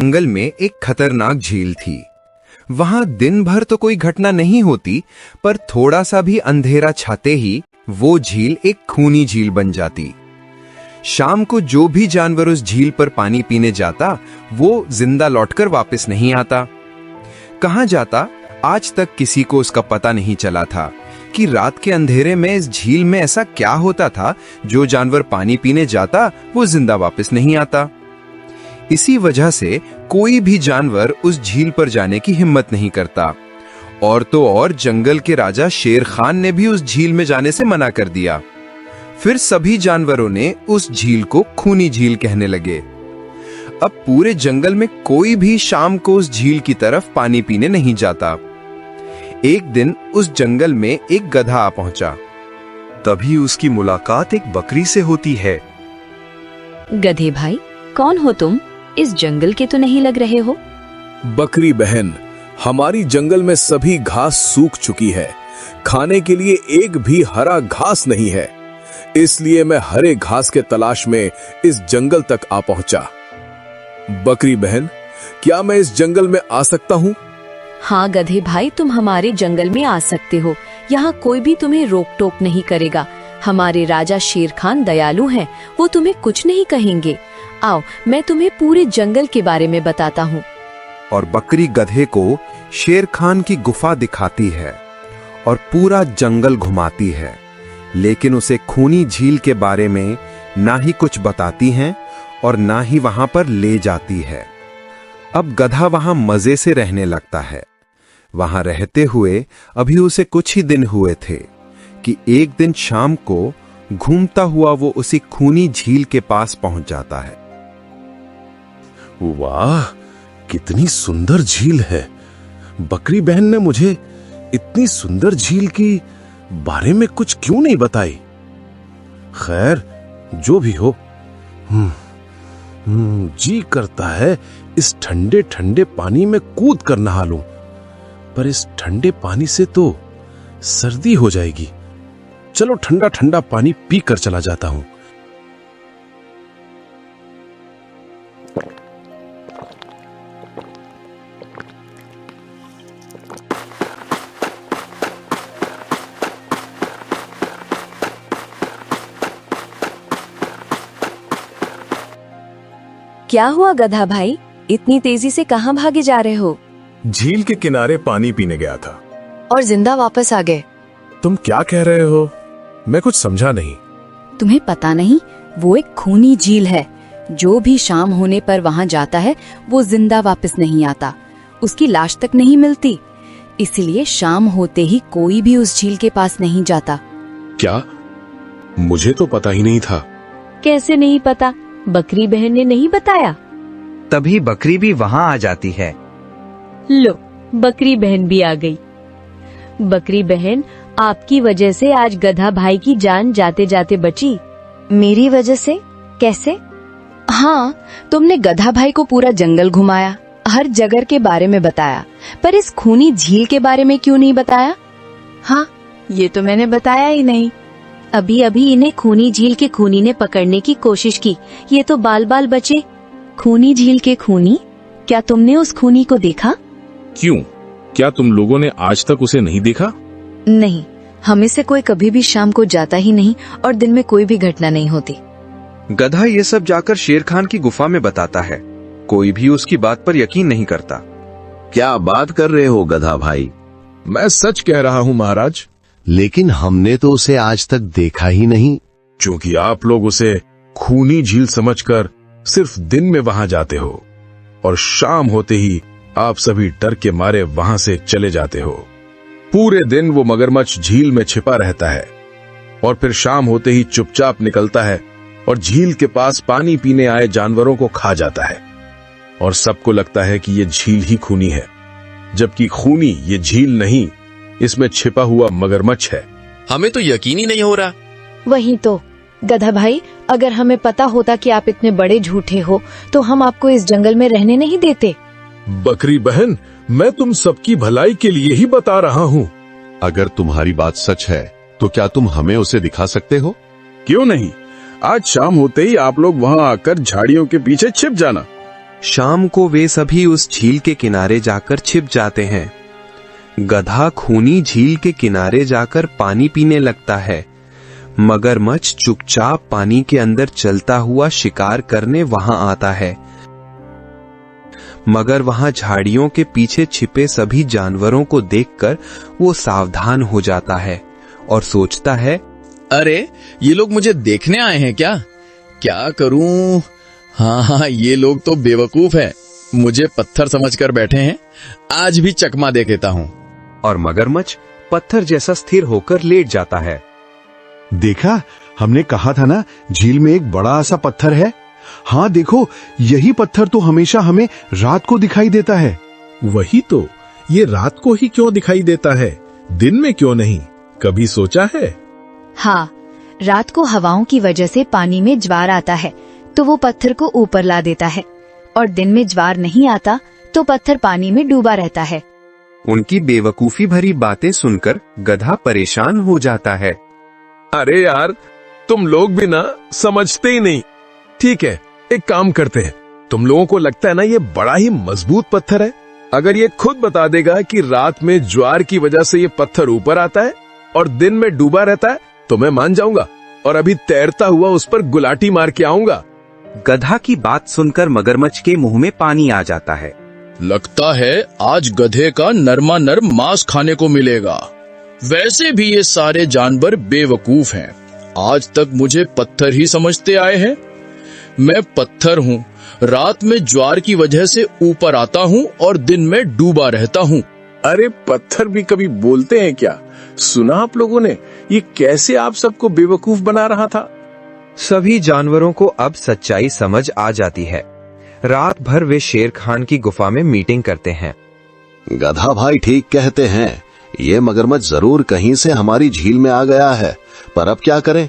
जंगल में एक खतरनाक झील थी। वहां दिन भर तो कोई घटना नहीं होती, पर थोड़ा सा भी अंधेरा छाते ही वो झील एक खूनी झील बन जाती। शाम को जो भी जानवर उस झील पर पानी पीने जाता, वो जिंदा लौटकर वापस नहीं आता। कहां जाता, आज तक किसी को उसका पता नहीं चला था कि रात के अंधेरे में इस झील में ऐसा क्या होता था, जो जानवर पानी पीने जाता वो जिंदा वापस नहीं आता। इसी वजह से कोई भी जानवर उस झील पर जाने की हिम्मत नहीं करता। और तो और जंगल के राजा शेर खान ने भी उस झील में जाने से मना कर दिया। फिर सभी जानवरों ने उस झील को खूनी झील कहने लगे। अब पूरे जंगल में कोई भी शाम को उस झील की तरफ पानी पीने नहीं जाता। एक दिन उस जंगल में एक गधा आ पहुंचा। तभी उसकी मुलाकात एक बकरी से होती है। गधे भाई, कौन हो तुम? इस जंगल के तो नहीं लग रहे हो। बकरी बहन, हमारी जंगल में सभी घास सूख चुकी है। खाने के लिए एक भी हरा घास नहीं है, इसलिए मैं हरे घास के तलाश में इस जंगल तक आ पहुंचा। बकरी बहन, क्या मैं इस जंगल में आ सकता हूँ? हाँ गधे भाई, तुम हमारे जंगल में आ सकते हो। यहाँ कोई भी तुम्हें रोक टोक नहीं करेगा। हमारे राजा शेर खान दयालु हैं, वो तुम्हें कुछ नहीं कहेंगे। आओ, मैं तुम्हें पूरे जंगल के बारे में बताता हूँ। और बकरी गधे को शेर खान की गुफा दिखाती है और पूरा जंगल घुमाती है, लेकिन उसे खूनी झील के बारे में ना ही कुछ बताती हैं और ना ही वहां पर ले जाती है। अब गधा वहां मजे से रहने लगता है। वहां रहते हुए अभी उसे कुछ ही दिन हुए थे कि एक दिन शाम को घूमता हुआ वो उसी खूनी झील के पास पहुंच जाता है। वाह, कितनी सुंदर झील है। बकरी बहन ने मुझे इतनी सुंदर झील की बारे में कुछ क्यों नहीं बताई? खैर, जो भी हो, जी करता है इस ठंडे ठंडे पानी में कूद कर नहा लूं, पर इस ठंडे पानी से तो सर्दी हो जाएगी। चलो ठंडा ठंडा पानी पी कर चला जाता हूं। क्या हुआ गधा भाई, इतनी तेजी से कहाँ भागे जा रहे हो? झील के किनारे पानी पीने गया था। और जिंदा वापस आ गए? तुम क्या कह रहे हो? मैं कुछ समझा नहीं। तुम्हें पता नहीं, वो एक खूनी झील है। जो भी शाम होने पर वहाँ जाता है वो जिंदा वापस नहीं आता। उसकी लाश तक नहीं मिलती, इसलिए शाम होते ही कोई भी उस झील के पास नहीं जाता। क्या? मुझे तो पता ही नहीं था। कैसे नहीं पता? बकरी बहन ने नहीं बताया? तभी बकरी भी वहाँ आ जाती है। लो, बकरी बहन भी आ गई। बकरी बहन, आपकी वजह से आज गधा भाई की जान जाते जाते बची। मेरी वजह से? कैसे? हाँ, तुमने गधा भाई को पूरा जंगल घुमाया, हर जगह के बारे में बताया, पर इस खूनी झील के बारे में क्यों नहीं बताया? हाँ, ये तो मैंने बताया ही नहीं। अभी अभी इन्हें खूनी झील के खूनी ने पकड़ने की कोशिश की, ये तो बाल बाल बचे। खूनी झील के खूनी? क्या तुमने उस खूनी को देखा? क्यों? क्या तुम लोगों ने आज तक उसे नहीं देखा? नहीं, हमें से कोई कभी भी शाम को जाता ही नहीं और दिन में कोई भी घटना नहीं होती। गधा ये सब जाकर शेर खान की गुफा में बताता है। कोई भी उसकी बात पर यकीन नहीं करता। क्या बात कर रहे हो गधा भाई? मैं सच कह रहा हूँ महाराज। लेकिन हमने तो उसे आज तक देखा ही नहीं। क्योंकि आप लोग उसे खूनी झील समझकर सिर्फ दिन में वहां जाते हो और शाम होते ही आप सभी डर के मारे वहां से चले जाते हो। पूरे दिन वो मगरमच्छ झील में छिपा रहता है और फिर शाम होते ही चुपचाप निकलता है और झील के पास पानी पीने आए जानवरों को खा जाता है। और सबको लगता है कि ये झील ही खूनी है, जबकि खूनी ये झील नहीं, इसमें छिपा हुआ मगरमच्छ है। हमें तो यकीन ही नहीं हो रहा। वही तो गधा भाई, अगर हमें पता होता कि आप इतने बड़े झूठे हो तो हम आपको इस जंगल में रहने नहीं देते। बकरी बहन, मैं तुम सबकी भलाई के लिए ही बता रहा हूँ। अगर तुम्हारी बात सच है तो क्या तुम हमें उसे दिखा सकते हो? क्यों नहीं, आज शाम होते ही आप लोग वहाँ आकर झाड़ियों के पीछे छिप जाना। शाम को वे सभी उस झील के किनारे जाकर छिप जाते हैं। गधा खूनी झील के किनारे जाकर पानी पीने लगता है। मगरमच्छ चुपचाप पानी के अंदर चलता हुआ शिकार करने वहां आता है, मगर वहां झाड़ियों के पीछे छिपे सभी जानवरों को देखकर वो सावधान हो जाता है और सोचता है, अरे ये लोग मुझे देखने आए हैं क्या? क्या करूं? हाँ, ये लोग तो बेवकूफ हैं, मुझे पत्थर समझकर बैठे हैं। आज भी चकमा दे देता हूं। और मगरमच्छ पत्थर जैसा स्थिर होकर लेट जाता है। देखा, हमने कहा था ना, झील में एक बड़ा सा पत्थर है। हाँ देखो, यही पत्थर तो हमेशा हमें रात को दिखाई देता है। वही तो, ये रात को ही क्यों दिखाई देता है, दिन में क्यों नहीं? कभी सोचा है? हाँ, रात को हवाओं की वजह से पानी में ज्वार आता है तो वो पत्थर को ऊपर ला देता है, और दिन में ज्वार नहीं आता तो पत्थर पानी में डूबा रहता है। उनकी बेवकूफी भरी बातें सुनकर गधा परेशान हो जाता है। अरे यार, तुम लोग भी ना समझते ही नहीं। ठीक है, एक काम करते हैं, तुम लोगों को लगता है ना ये बड़ा ही मजबूत पत्थर है। अगर ये खुद बता देगा कि रात में ज्वार की वजह से ये पत्थर ऊपर आता है और दिन में डूबा रहता है तो मैं मान जाऊंगा और अभी तैरता हुआ उस पर गुलाटी मार के आऊंगा। गधा की बात सुनकर मगरमच्छ के मुंह में पानी आ जाता है। लगता है आज गधे का नरमा नर्म मांस खाने को मिलेगा। वैसे भी ये सारे जानवर बेवकूफ हैं। आज तक मुझे पत्थर ही समझते आए हैं। मैं पत्थर हूँ, रात में ज्वार की वजह से ऊपर आता हूँ और दिन में डूबा रहता हूँ। अरे पत्थर भी कभी बोलते हैं क्या? सुना आप लोगों ने ये कैसे आप सबको बेवकूफ बना रहा था? सभी जानवरों को अब सच्चाई समझ आ जाती है। रात भर वे शेर खान की गुफा में मीटिंग करते हैं। गधा भाई ठीक कहते हैं, ये मगरमच्छ जरूर कहीं से हमारी झील में आ गया है, पर अब क्या करें?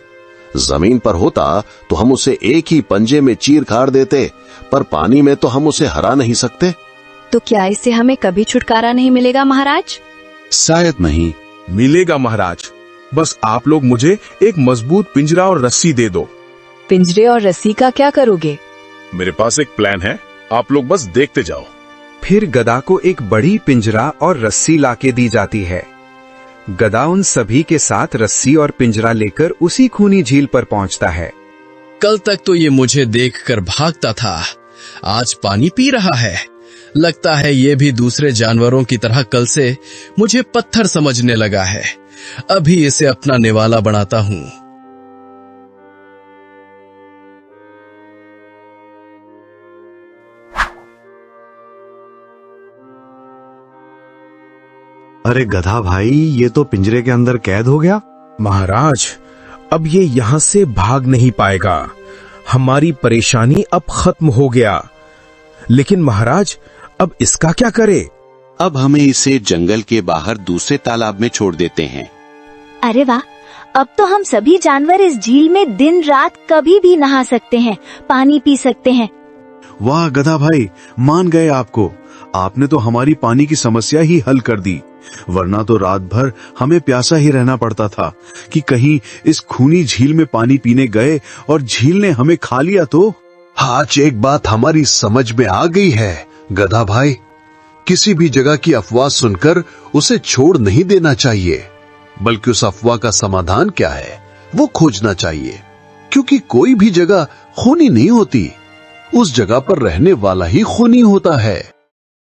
जमीन पर होता तो हम उसे एक ही पंजे में चीर खाड़ देते, पर पानी में तो हम उसे हरा नहीं सकते। तो क्या इससे हमें कभी छुटकारा नहीं मिलेगा महाराज? शायद नहीं। मिलेगा महाराज, बस आप लोग मुझे एक मजबूत पिंजरा और रस्सी दे दो। पिंजरे और रस्सी का क्या करोगे? मेरे पास एक प्लान है, आप लोग बस देखते जाओ। फिर गधा को एक बड़ी पिंजरा और रस्सी लाके दी जाती है। गधा उन सभी के साथ रस्सी और पिंजरा लेकर उसी खूनी झील पर पहुंचता है। कल तक तो ये मुझे देखकर भागता था, आज पानी पी रहा है। लगता है ये भी दूसरे जानवरों की तरह कल से मुझे पत्थर समझने लगा है। अभी इसे अपना निवाला बनाता हूँ। अरे गधा भाई, ये तो पिंजरे के अंदर कैद हो गया। महाराज, अब ये यहाँ से भाग नहीं पाएगा। हमारी परेशानी अब खत्म हो गया। लेकिन महाराज, अब इसका क्या करे? अब हमें इसे जंगल के बाहर दूसरे तालाब में छोड़ देते हैं। अरे वाह, अब तो हम सभी जानवर इस झील में दिन रात कभी भी नहा सकते हैं, पानी पी सकते हैं। वाह गधा भाई, मान गए आपको। आपने तो हमारी पानी की समस्या ही हल कर दी, वरना तो रात भर हमें प्यासा ही रहना पड़ता था कि कहीं इस खूनी झील में पानी पीने गए और झील ने हमें खा लिया तो। आज एक बात हमारी समझ में आ गई है गधा भाई, किसी भी जगह की अफवाह सुनकर उसे छोड़ नहीं देना चाहिए, बल्कि उस अफवाह का समाधान क्या है वो खोजना चाहिए। क्योंकि कोई भी जगह खूनी नहीं होती, उस जगह पर रहने वाला ही खूनी होता है।